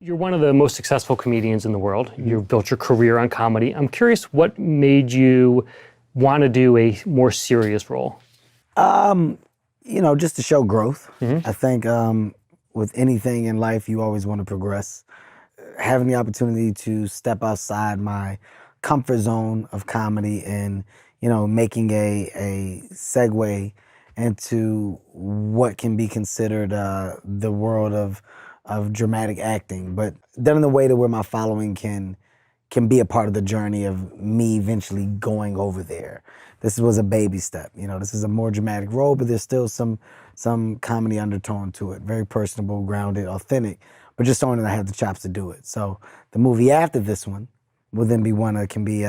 You're one of the most successful comedians in the world. You've built your career on comedy. I'm curious, what made you want to do a more serious role? Just to show growth. I think with anything in life, you always want to progress. Having the opportunity to step outside my comfort zone of comedy and, making a segue into what can be considered the world of dramatic acting, but done in a way to where my following can be a part of the journey of me eventually going over there. This was a baby step. This is a more dramatic role, but there's still some comedy undertone to it. Very personable, grounded, authentic, but just showing that I have the chops to do it. So the movie after this one will then be one that can be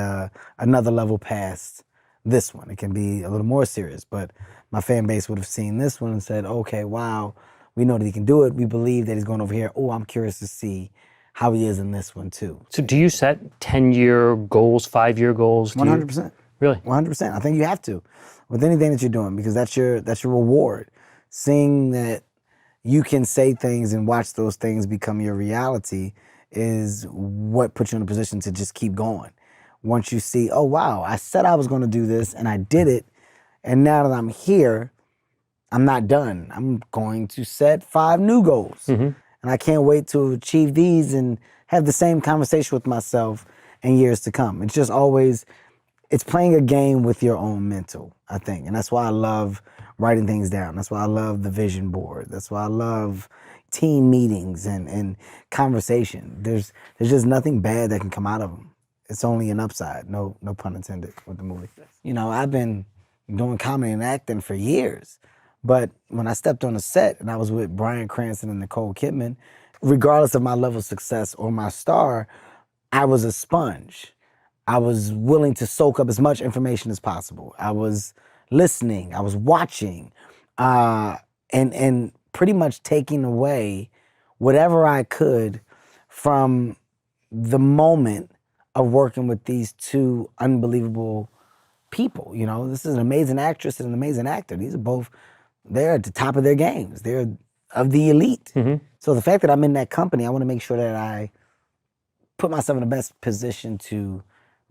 another level past this one. It can be a little more serious, but my fan base would have seen this one and said, okay, wow, we know that he can do it. We believe that he's going over here. Oh, I'm curious to see how he is in this one too. So do you set 10-year goals, 5-year goals? 100%. Really? 100%. I think you have to with anything that you're doing, because that's your reward. Seeing that you can say things and watch those things become your reality is what puts you in a position to just keep going. Once you see, oh wow, I said I was going to do this and I did it, and now that I'm here, I'm not done. I'm going to set 5 new goals. And I can't wait to achieve these and have the same conversation with myself in years to come. It's just always, it's playing a game with your own mental, I think. And that's why I love writing things down. That's why I love the vision board. That's why I love team meetings and conversation. There's just nothing bad that can come out of them. It's only an upside, no pun intended with the movie. I've been doing comedy and acting for years. But when I stepped on the set and I was with Bryan Cranston and Nicole Kidman, regardless of my level of success or my star, I was a sponge. I was willing to soak up as much information as possible. I was listening, I was watching, and pretty much taking away whatever I could from the moment of working with these 2 unbelievable people. This is an amazing actress and an amazing actor. These are both, they're at the top of their games. They're of the elite. So the fact that I'm in that company, I want to make sure that I put myself in the best position to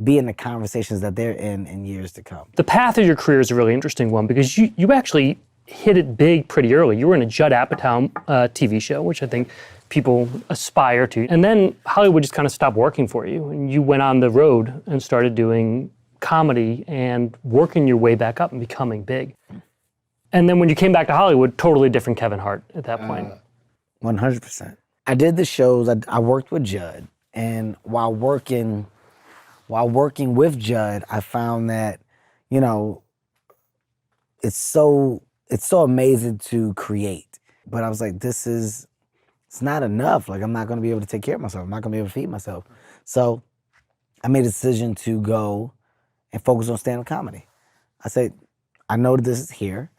be in the conversations that they're in years to come. The path of your career is a really interesting one because you actually hit it big pretty early. You were in a Judd Apatow TV show, which I think people aspire to. And then Hollywood just kind of stopped working for you. And you went on the road and started doing comedy and working your way back up and becoming big. And then when you came back to Hollywood, totally different Kevin Hart at that point. 100%. I did the shows, I worked with Judd, and while working with Judd, I found that, it's so amazing to create. But I was like, it's not enough. Like, I'm not gonna be able to take care of myself. I'm not gonna be able to feed myself. So I made a decision to go and focus on stand-up comedy. I said, I know that this is here,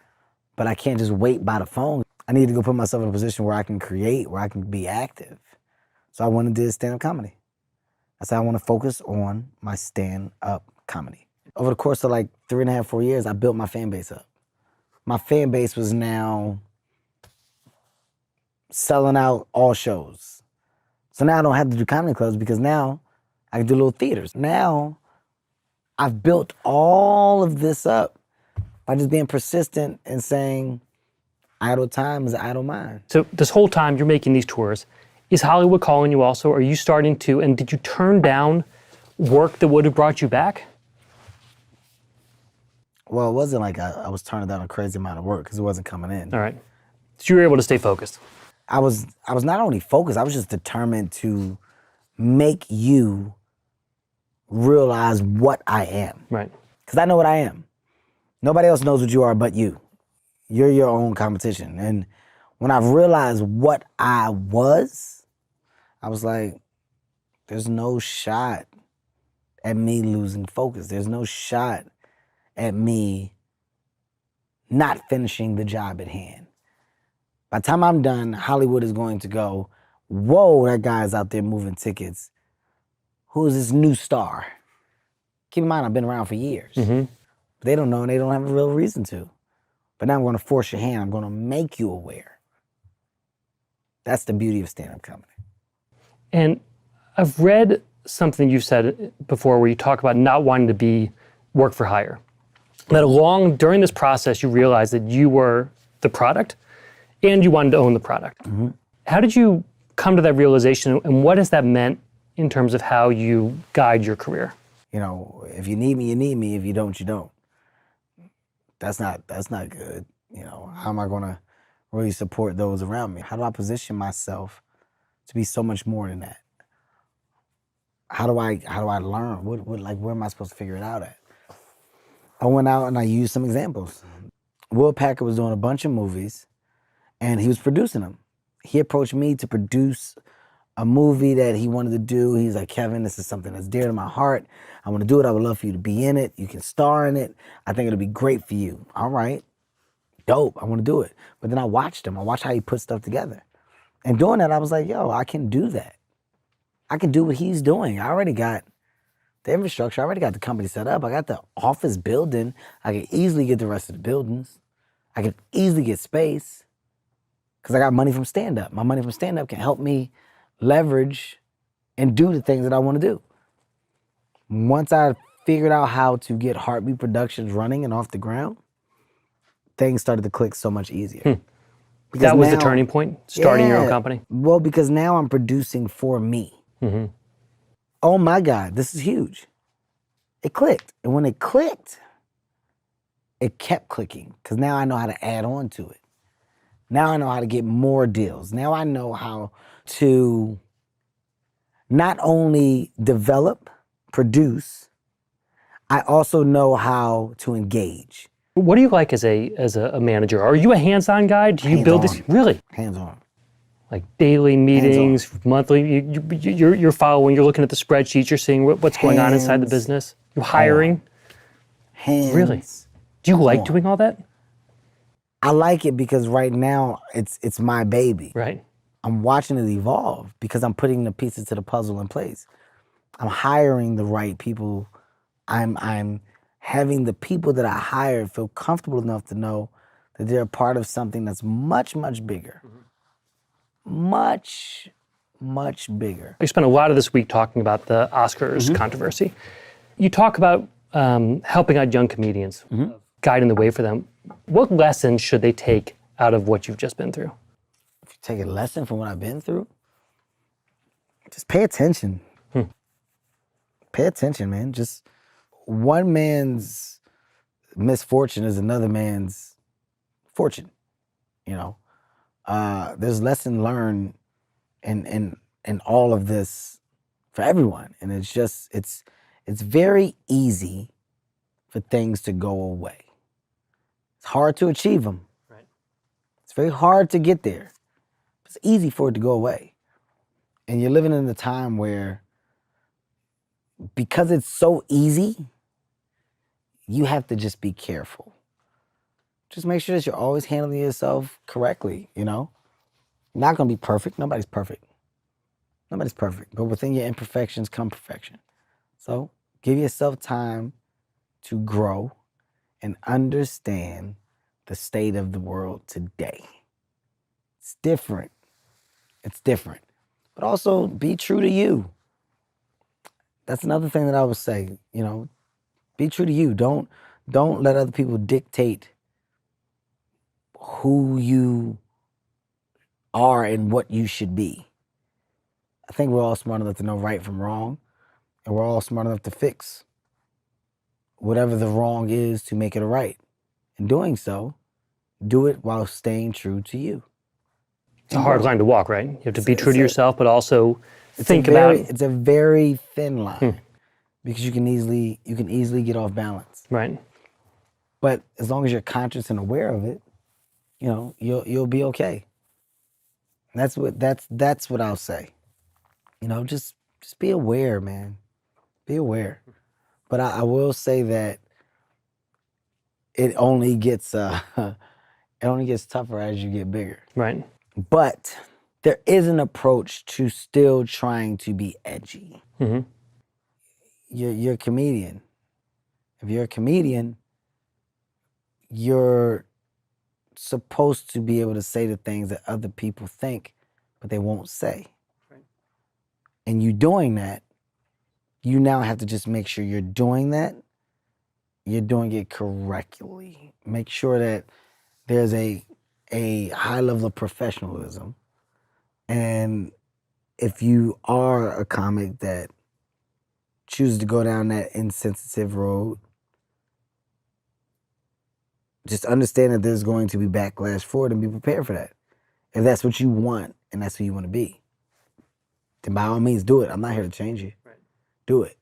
but I can't just wait by the phone. I need to go put myself in a position where I can create, where I can be active. So I went and did stand-up comedy. I said, I want to focus on my stand-up comedy. Over the course of like 3.5, 4 years, I built my fan base up. My fan base was now selling out all shows. So now I don't have to do comedy clubs because now I can do little theaters. Now I've built all of this up by just being persistent and saying, idle time is idle mind. So this whole time you're making these tours, is Hollywood calling you also? Are you starting to, and did you turn down work that would have brought you back? Well, it wasn't like I was turning down a crazy amount of work because it wasn't coming in. All right. So you were able to stay focused. I was not only focused, I was just determined to make you realize what I am. Right. Because I know what I am. Nobody else knows what you are but you. You're your own competition. And when I realized what I was like, there's no shot at me losing focus. There's no shot at me not finishing the job at hand. By the time I'm done, Hollywood is going to go, whoa, that guy's out there moving tickets. Who is this new star? Keep in mind, I've been around for years. But they don't know and they don't have a real reason to. But now I'm going to force your hand. I'm going to make you aware. That's the beauty of stand-up comedy. And I've read something you said before where you talk about not wanting to be work for hire. That during this process, you realized that you were the product and you wanted to own the product. Mm-hmm. How did you come to that realization, and what has that meant in terms of how you guide your career? You know, if you need me, you need me. If you don't, you don't. That's not good. You know, how am I gonna really support those around me? How do I position myself to be so much more than that? How do I learn? Where am I supposed to figure it out at? I went out and I used some examples. Will Packer was doing a bunch of movies and he was producing them. He approached me to produce a movie that he wanted to do. He's like, Kevin, this is something that's dear to my heart. I want to do it. I would love for you to be in it. You can star in it. I think it'll be great for you. All right, dope. I want to do it. But then I watched him. I watched how he put stuff together. And doing that, I was like, yo, I can do that. I can do what he's doing. I already got the infrastructure. I already got the company set up. I got the office building. I can easily get the rest of the buildings. I can easily get space because I got money from stand-up. My money from stand-up can help me leverage and do the things that I want to do. Once I figured out how to get Heartbeat Productions running and off the ground, things started to click so much easier. That was the turning point, starting your own company? Well, because now I'm producing for me. Mm-hmm. Oh my God, this is huge. It clicked. And when it clicked, it kept clicking because now I know how to add on to it. Now I know how to get more deals. Now I know how to not only develop, produce, I also know how to engage. What do you like as a manager? Are you a hands-on guy? Do you build this? Really? Hands-on. Like daily meetings, monthly, you're following, you're looking at the spreadsheets, you're seeing what's going on inside the business. You're hiring. Hands. Really? Do you like doing all that? I like it because right now it's my baby. Right. I'm watching it evolve because I'm putting the pieces to the puzzle in place. I'm hiring the right people. I'm having the people that I hire feel comfortable enough to know that they're a part of something that's much, much bigger. Much, much bigger. I spent a lot of this week talking about the Oscars controversy. You talk about helping out young comedians, guiding the way for them. What lessons should they take out of what you've just been through? If you take a lesson from what I've been through, just pay attention. Pay attention, man. Just one man's misfortune is another man's fortune, you know? There's lesson learned in all of this for everyone. And it's just, it's very easy for things to go away. It's hard to achieve them. Right. It's very hard to get there. It's easy for it to go away. And you're living in a time where, because it's so easy, you have to just be careful. Just make sure that you're always handling yourself correctly, you know? You're not gonna be perfect. Nobody's perfect. Nobody's perfect. But within your imperfections come perfection. So give yourself time to grow and understand the state of the world today. It's different. It's different. But also be true to you. That's another thing that I would say, you know, be true to you. Don't let other people dictate who you are and what you should be. I think we're all smart enough to know right from wrong, and we're all smart enough to fix whatever the wrong is to make it a right. In doing so, do it while staying true to you. It's a hard line to walk, right? You have to be true to yourself, but also think about... It's a very thin line because you can easily get off balance. Right. But as long as you're conscious and aware of it, you know, you'll be okay. That's what I'll say. You know, just be aware, man. Be aware. But I will say that it only gets tougher as you get bigger. Right. But there is an approach to still trying to be edgy. You're a comedian. If you're a comedian, you're supposed to be able to say the things that other people think, but they won't say. Right. and you doing that, you now have to just make sure you're doing that, you're doing it correctly. Make sure that there's a high level of professionalism. And if you are a comic that chooses to go down that insensitive road, just understand that there's going to be backlash for it and be prepared for that. If that's what you want and that's who you want to be, then by all means do it. I'm not here to change you. Right. Do it.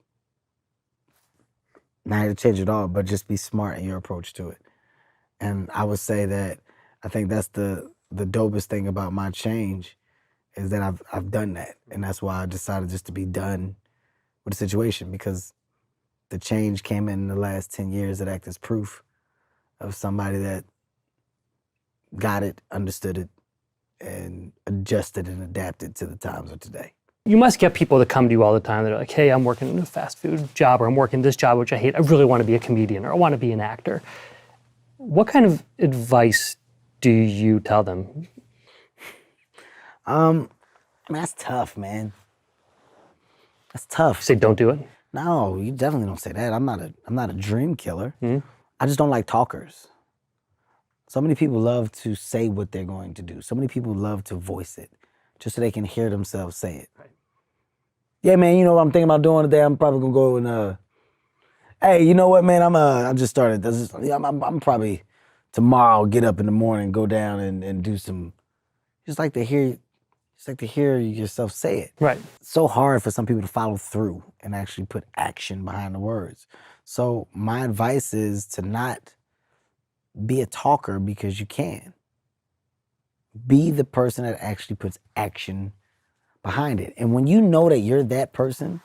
Not here to change it all, but just be smart in your approach to it. And I would say that I think that's the dopest thing about my change is that I've done that. And that's why I decided just to be done with the situation, because the change came in the last 10 years that act as proof of somebody that got it, understood it, and adjusted and adapted to the times of today. You must get people that come to you all the time that are like, hey, I'm working in a fast food job, or I'm working this job, which I hate. I really want to be a comedian, or I want to be an actor. What kind of advice do you tell them? I mean, that's tough, man. That's tough. Say, don't do it? No, you definitely don't say that. I'm not a dream killer. I just don't like talkers. So many people love to say what they're going to do. So many people love to voice it just so they can hear themselves say it. Right. Yeah, man, you know what I'm thinking about doing today? I'm probably gonna go and hey, you know what, man? I just started. I'm probably tomorrow get up in the morning, go down and do some. Just like to hear yourself say it. Right. It's so hard for some people to follow through and actually put action behind the words. So my advice is to not be a talker because you can. Be the person that actually puts action behind it. And when you know that you're that person,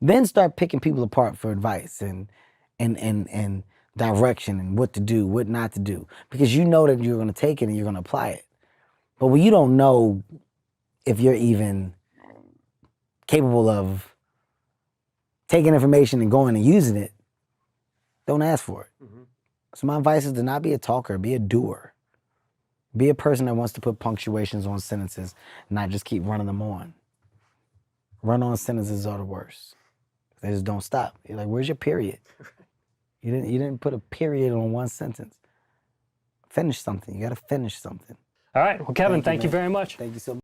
then start picking people apart for advice and direction and what to do, what not to do. Because you know that you're going to take it and you're going to apply it. But when you don't know if you're even capable of taking information and going and using it, don't ask for it. So my advice is to not be a talker, be a doer. Be a person that wants to put punctuations on sentences, not just keep running them on. Run-on sentences are the worst. They just don't stop. You're like, where's your period? You didn't put a period on one sentence. Finish something. You got to finish something. All right. Well, Kevin, thank you very much. Thank you so much.